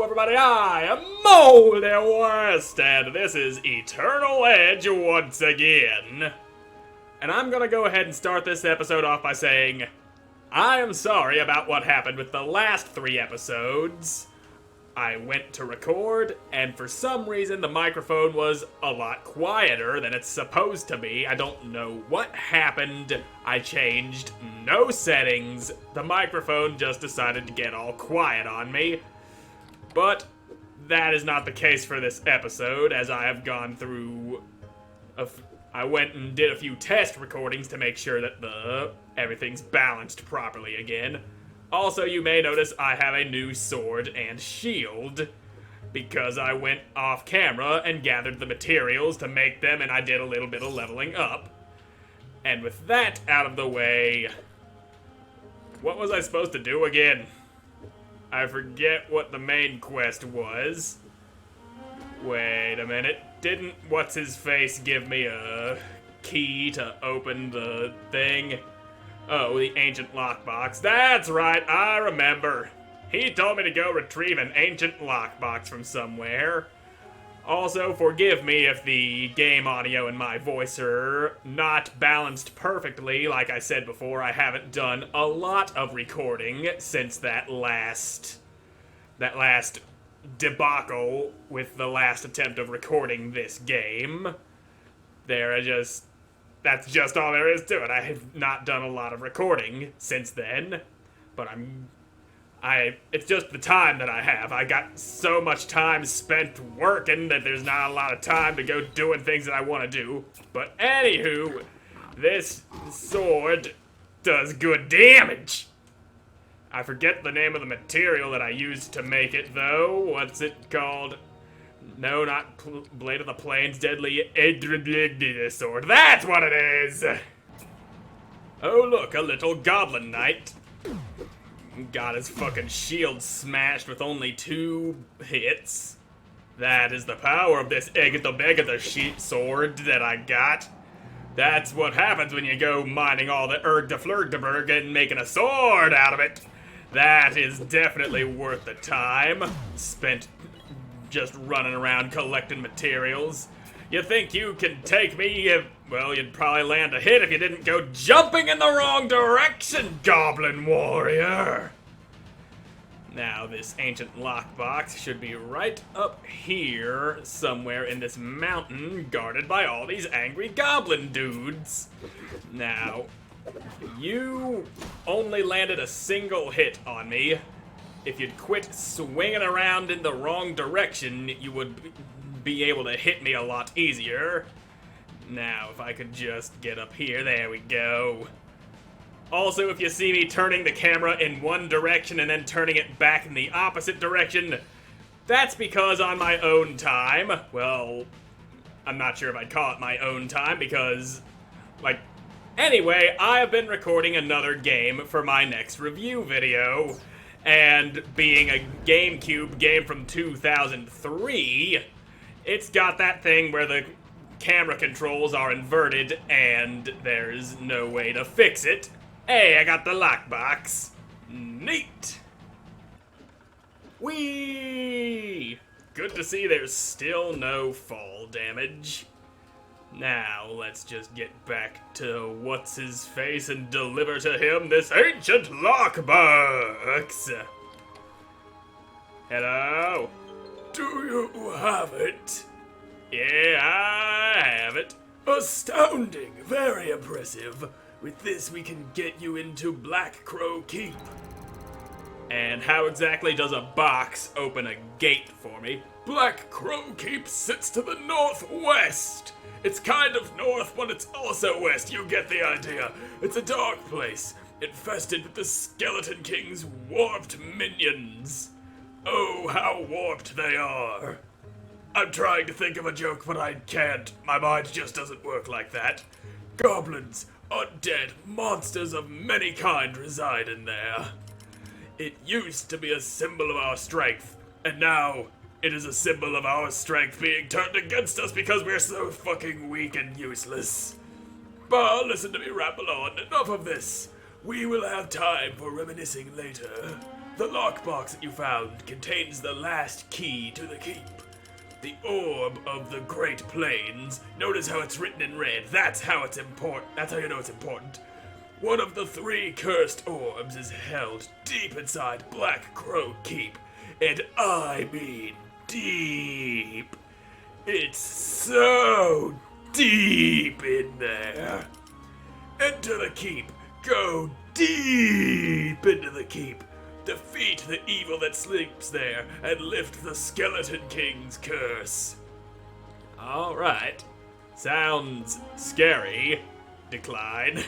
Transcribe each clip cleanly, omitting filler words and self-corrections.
Hello everybody, I am Moldy and this is Eternal Edge once again. And I'm gonna go ahead and start this episode off by saying, I am sorry about what happened with the last 3 episodes. I went to record, and for some reason the microphone was a lot quieter than it's supposed to be. I don't know what happened. I changed no settings. The microphone just decided to get all quiet on me. But that is not the case for this episode, as I have gone through I went and did a few test recordings to make sure that everything's balanced properly again. Also, you may notice I have a new sword and shield, because I went off camera and gathered the materials to make them, and I did a little bit of leveling up. And with that out of the way, what was I supposed to do again? I forget what the main quest was. Wait a minute, didn't What's-His-Face give me a key to open the thing? Oh, the ancient lockbox. That's right, I remember. He told me to go retrieve an ancient lockbox from somewhere. Also, forgive me if the game audio and my voice are not balanced perfectly. Like I said before, I haven't done a lot of recording since that last debacle with the last attempt of recording this game. That's just all there is to it. I have not done a lot of recording since then, but it's just the time that I have. I got so much time spent working that there's not a lot of time to go doing things that I want to do. But anywho, this sword does good damage. I forget the name of the material that I used to make it, though. What's it called? No, not Blade of the Plains, Deadly Sword. That's what it is! Oh, look, a little goblin knight. Got his fucking shield smashed with only 2 hits. That is the power of this Eggetha sheet sword that I got. That's what happens when you go mining all the Flurgdeberg and making a sword out of it. That is definitely worth the time spent just running around collecting materials. You think you can take me? Well, you'd probably land a hit if you didn't go jumping in the wrong direction, Goblin Warrior! Now, this ancient lockbox should be right up here, somewhere in this mountain, guarded by all these angry goblin dudes. Now, you only landed a single hit on me. If you'd quit swinging around in the wrong direction, you would be able to hit me a lot easier. Now, if I could just get up here, there we go. Also, if you see me turning the camera in one direction and then turning it back in the opposite direction, that's because on my own time, well, I'm not sure if I'd call it my own time because, anyway, I have been recording another game for my next review video. And being a GameCube game from 2003, it's got that thing where the camera controls are inverted and there's no way to fix it. Hey, I got the lockbox. Neat. Whee! Good to see there's still no fall damage. Now, let's just get back to What's-His-Face and deliver to him this ancient lockbox! Hello? Do you have it? Yeah, I have it. Astounding! Very impressive. With this, we can get you into Black Crow Keep. And how exactly does a box open a gate for me? Black Crow Keep sits to the northwest! It's kind of north, but it's also west, you get the idea. It's a dark place, infested with the Skeleton King's warped minions. Oh, how warped they are. I'm trying to think of a joke, but I can't. My mind just doesn't work like that. Goblins, undead, monsters of many kind reside in there. It used to be a symbol of our strength, and now it is a symbol of our strength being turned against us because we're so fucking weak and useless. But listen to me ramble on. Enough of this. We will have time for reminiscing later. The lockbox that you found contains the last key to the keep. The orb of the Great Plains. Notice how it's written in red. That's how it's important. That's how you know it's important. One of the 3 cursed orbs is held deep inside Black Crow Keep. And I mean deep. It's so deep in there. Enter the keep. Go deep into the keep. Defeat the evil that sleeps there and lift the Skeleton King's curse. Alright. Sounds scary. Decline.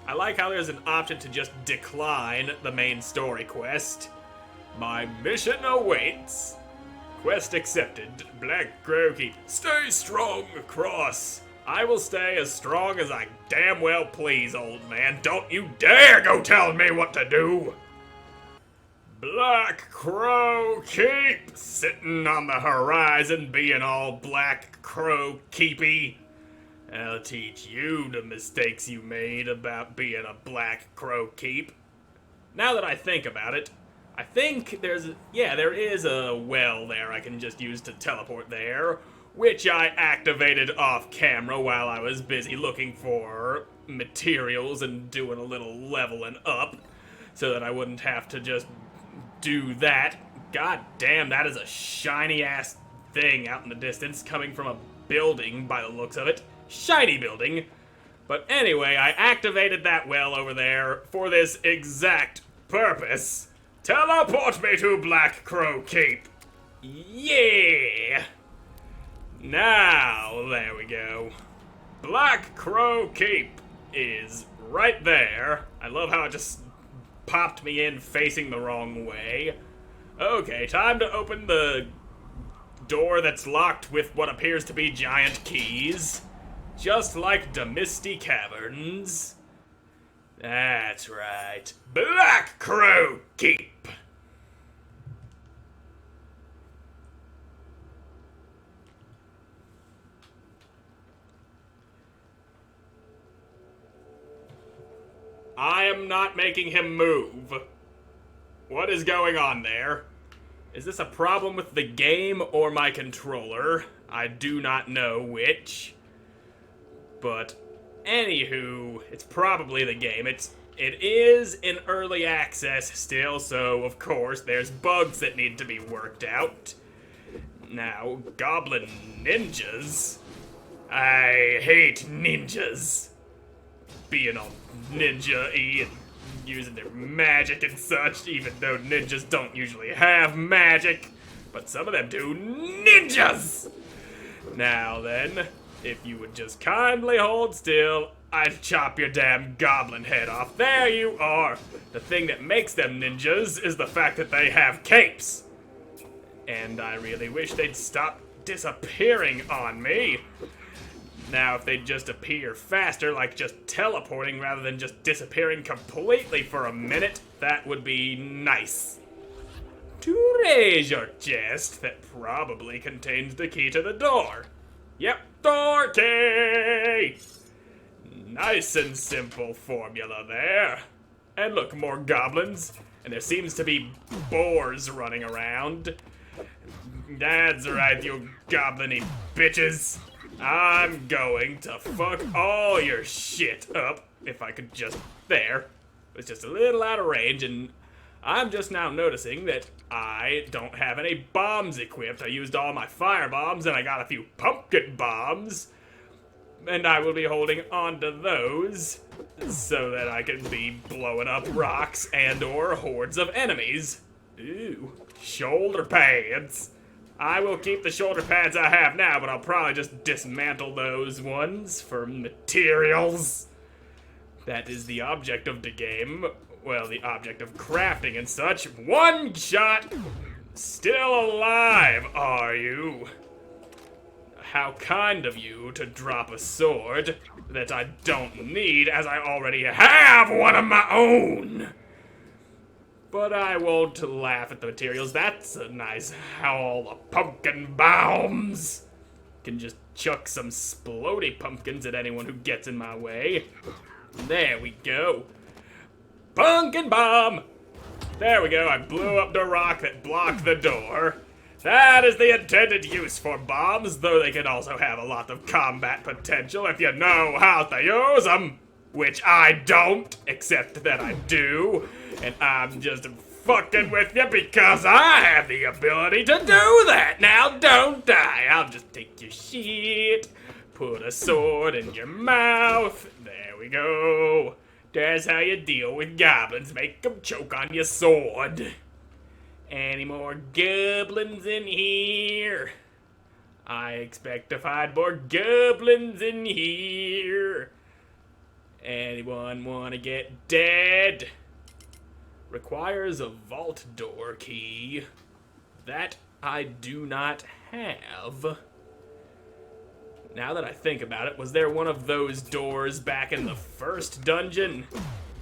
I like how there's an option to just decline the main story quest. My mission awaits. Quest accepted. Black Crow Keep. Stay strong across. I will stay as strong as I damn well please, old man. Don't you dare go telling me what to do! Black Crow Keep! Sitting on the horizon, being all Black Crow Keepy. I'll teach you the mistakes you made about being a Black Crow Keep. Now that I think about it, I think there is a well there I can just use to teleport there, which I activated off camera while I was busy looking for materials and doing a little leveling up, so that I wouldn't have to just do that. God damn, that is a shiny ass thing out in the distance coming from a building by the looks of it. Shiny building. But anyway, I activated that well over there for this exact purpose. Teleport me to Black Crow Keep. Yeah! Now, there we go. Black Crow Keep is right there. I love how it just popped me in facing the wrong way. Okay, time to open the door that's locked with what appears to be giant keys. Just like the Misty Caverns. That's right. Black Crow Keep! I am not making him move. What is going on there? Is this a problem with the game or my controller? I do not know which. But anywho, it's probably the game. It is in early access still, so of course there's bugs that need to be worked out. Now, goblin ninjas? I hate ninjas. Being all ninja-y and using their magic and such, even though ninjas don't usually have magic. But some of them do. Ninjas! Now then, if you would just kindly hold still, I'd chop your damn goblin head off. There you are! The thing that makes them ninjas is the fact that they have capes. And I really wish they'd stop disappearing on me. Now, if they'd just appear faster, like just teleporting rather than just disappearing completely for a minute, that would be nice. Treasure chest that probably contains the key to the door. Yep, door key! Nice and simple formula there. And look, more goblins. And there seems to be boars running around. That's right, you goblin-y bitches. I'm going to fuck all your shit up, if I could just, there. It's just a little out of range, and I'm just now noticing that I don't have any bombs equipped. I used all my fire bombs, and I got a few pumpkin bombs, and I will be holding on to those so that I can be blowing up rocks and or hordes of enemies. Ooh, shoulder pads. I will keep the shoulder pads I have now, but I'll probably just dismantle those ones for materials. That is the object of the game. Well, the object of crafting and such. One shot! Still alive, are you? How kind of you to drop a sword that I don't need, as I already have one of my own! But I won't laugh at the materials. That's a nice haul of pumpkin bombs. Can just chuck some splody pumpkins at anyone who gets in my way. There we go. Pumpkin bomb! There we go, I blew up the rock that blocked the door. That is the intended use for bombs, though they can also have a lot of combat potential if you know how to use them. Which I don't, except that I do. And I'm just fucking with you because I have the ability to do that. Now don't die. I'll just take your shit, put a sword in your mouth. There we go. That's how you deal with goblins. Make them choke on your sword. Any more goblins in here? I expect to find more goblins in here. Anyone want to get dead? Requires a vault door key. That I do not have. Now that I think about it, was there one of those doors back in the first dungeon?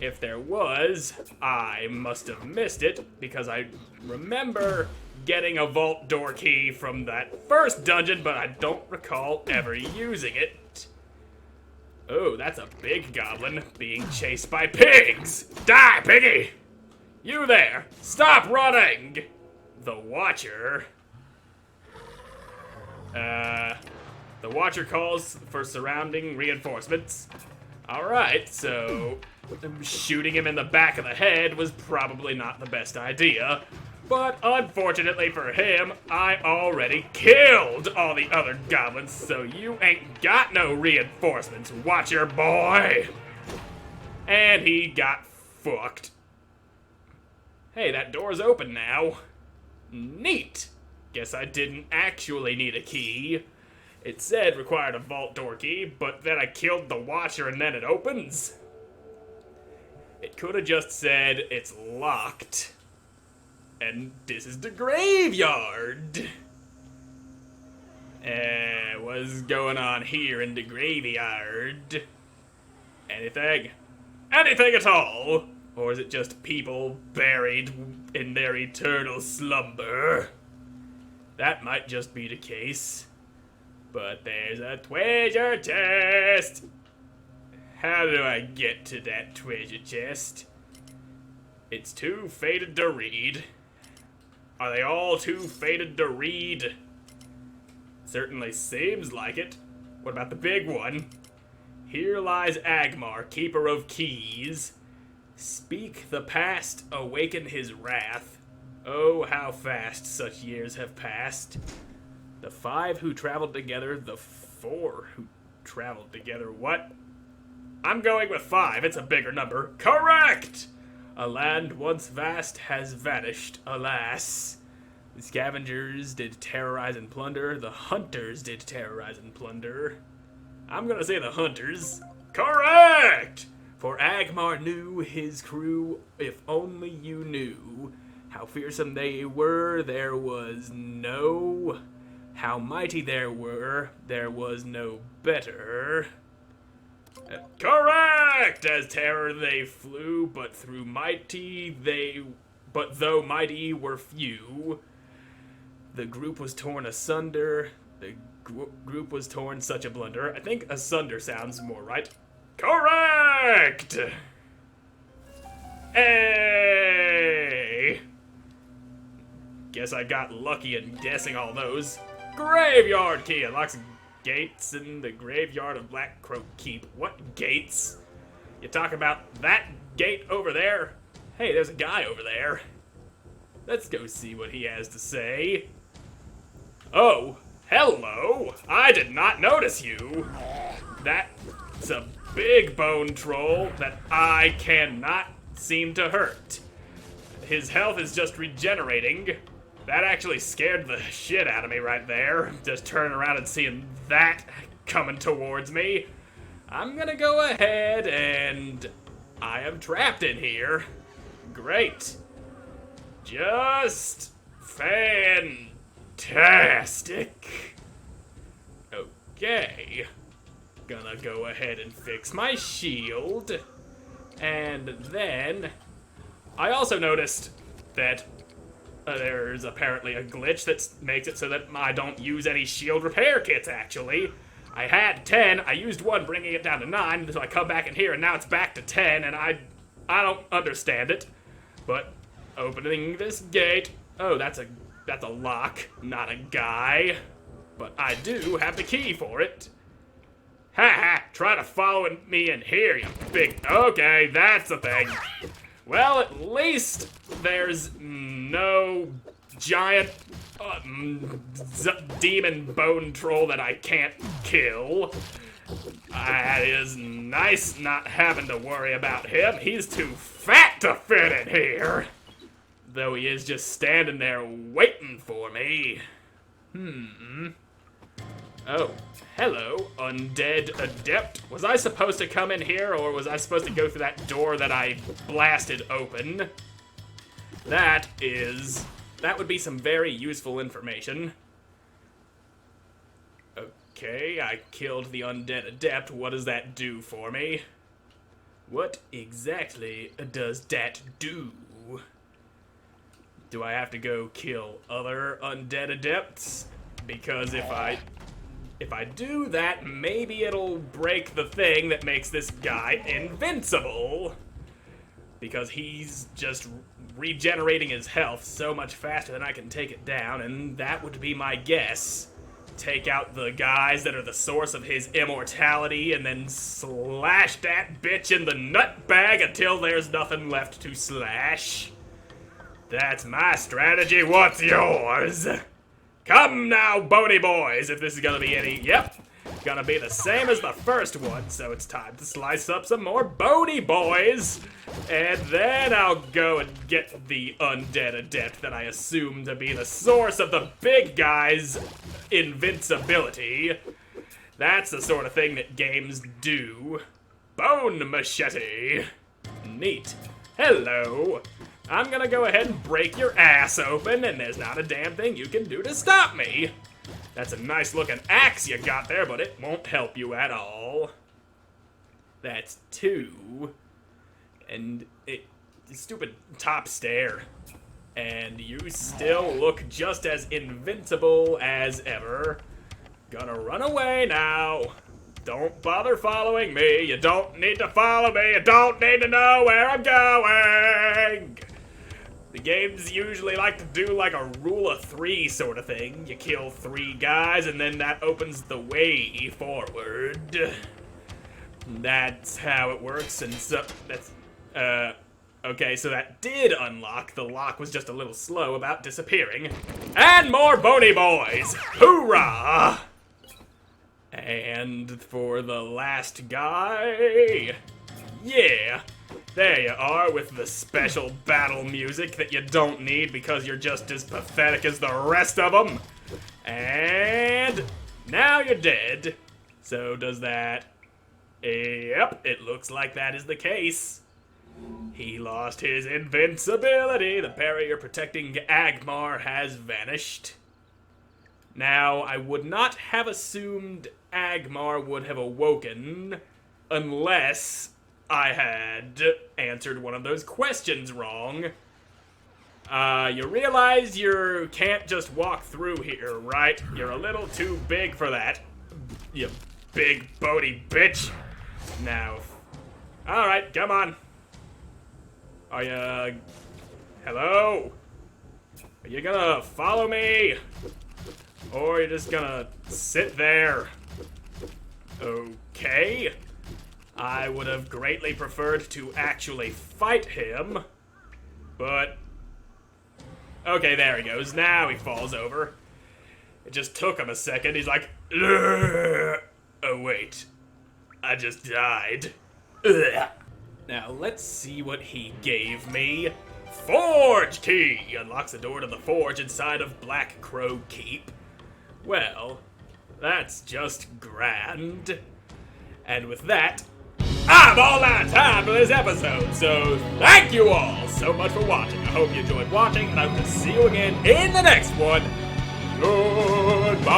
If there was, I must have missed it, because I remember getting a vault door key from that first dungeon, but I don't recall ever using it. Oh, that's a big goblin being chased by pigs! Die, piggy! You there! Stop running! The Watcher. The Watcher calls for surrounding reinforcements. Alright, so shooting him in the back of the head was probably not the best idea. But unfortunately for him, I already killed all the other goblins, so you ain't got no reinforcements, Watcher boy! And he got fucked. Hey, that door's open now. Neat! Guess I didn't actually need a key. It said required a vault door key, but then I killed the Watcher and then it opens? It could have just said it's locked. And this is the graveyard. What's going on here in the graveyard? Anything? Anything at all? Or is it just people buried in their eternal slumber? That might just be the case. But there's a treasure chest! How do I get to that treasure chest? It's too faded to read. Are they all too faded to read? Certainly seems like it. What about the big one? Here lies Agmar, keeper of keys. Speak the past, awaken his wrath. Oh, how fast such years have passed. The 5 who traveled together, the 4 who traveled together. What? I'm going with 5. It's a bigger number. Correct! A land once vast has vanished, alas. The scavengers did terrorize and plunder. The hunters did terrorize and plunder. I'm gonna say the hunters. Correct! For Agmar knew his crew, if only you knew. How fearsome they were, there was no... How mighty there were, there was no better. Correct! As terror they flew, but though mighty were few. The group was torn asunder. The group was torn such a blunder. I think asunder sounds more right. Correct! Hey! Guess I got lucky in guessing all those. Graveyard key unlocks gates in the graveyard of Black Crow Keep. What gates? You talk about that gate over there? Hey, there's a guy over there. Let's go see what he has to say. Oh, hello. I did not notice you. That's a big bone troll that I cannot seem to hurt. His health is just regenerating. That actually scared the shit out of me right there. Just turning around and seeing that coming towards me. I'm gonna go ahead and I am trapped in here. Great. Just fantastic. Okay. Gonna go ahead and fix my shield. And then I also noticed that there's apparently a glitch that makes it so that I don't use any shield repair kits, actually. I had 10, I used one, bringing it down to 9, so I come back in here, and now it's back to 10, and I don't understand it. But opening this gate. Oh, that's a lock, not a guy. But I do have the key for it. Ha ha, try to follow me in here, you big... Okay, that's the thing. Well, at least there's no giant demon bone troll that I can't kill. That is nice not having to worry about him. He's too fat to fit in here. Though he is just standing there waiting for me. Oh, hello, undead adept. Was I supposed to come in here, or was I supposed to go through that door that I blasted open? That would be some very useful information. Okay, I killed the undead adept. What does that do for me? What exactly does that do? Do I have to go kill other undead adepts? Because if I do that, maybe it'll break the thing that makes this guy invincible. Because he's just regenerating his health so much faster than I can take it down, and that would be my guess. Take out the guys that are the source of his immortality, and then slash that bitch in the nut bag until there's nothing left to slash. That's my strategy. What's yours? Come now, bony boys, if this is gonna be any... Yep, gonna be the same as the first one, so it's time to slice up some more bony boys. And then I'll go and get the undead adept that I assume to be the source of the big guy's invincibility. That's the sort of thing that games do. Bone machete. Neat. Hello. I'm gonna go ahead and break your ass open, and there's not a damn thing you can do to stop me. That's a nice looking axe you got there, but it won't help you at all. That's 2. And stupid top stair. And you still look just as invincible as ever. Gonna run away now. Don't bother following me. You don't need to follow me. You don't need to know where I'm going. The games usually like to do like a rule of 3 sort of thing. You kill 3 guys and then that opens the way forward. That's how it works, and so that's, okay, so that did unlock. The lock was just a little slow about disappearing. And more bony boys! Hoorah! And for the last guy... Yeah! There you are with the special battle music that you don't need because you're just as pathetic as the rest of them. And now you're dead. So does that... Yep, it looks like that is the case. He lost his invincibility. The barrier protecting Agmar has vanished. Now, I would not have assumed Agmar would have awoken unless I had answered one of those questions wrong. You realize you can't just walk through here, right? You're a little too big for that, you big bony bitch. Now, alright, come on. Are you... Hello? Are you gonna follow me? Or you're just gonna sit there? Okay. I would have greatly preferred to actually fight him, but... Okay, there he goes. Now he falls over. It just took him a second. He's like, ugh. Oh, wait. I just died. Ugh. Now, let's see what he gave me. Forge key! Unlocks the door to the forge inside of Black Crow Keep. Well, that's just grand. And with that, I'm all out of time for this episode, so thank you all so much for watching. I hope you enjoyed watching, and I hope to see you again in the next one. Goodbye!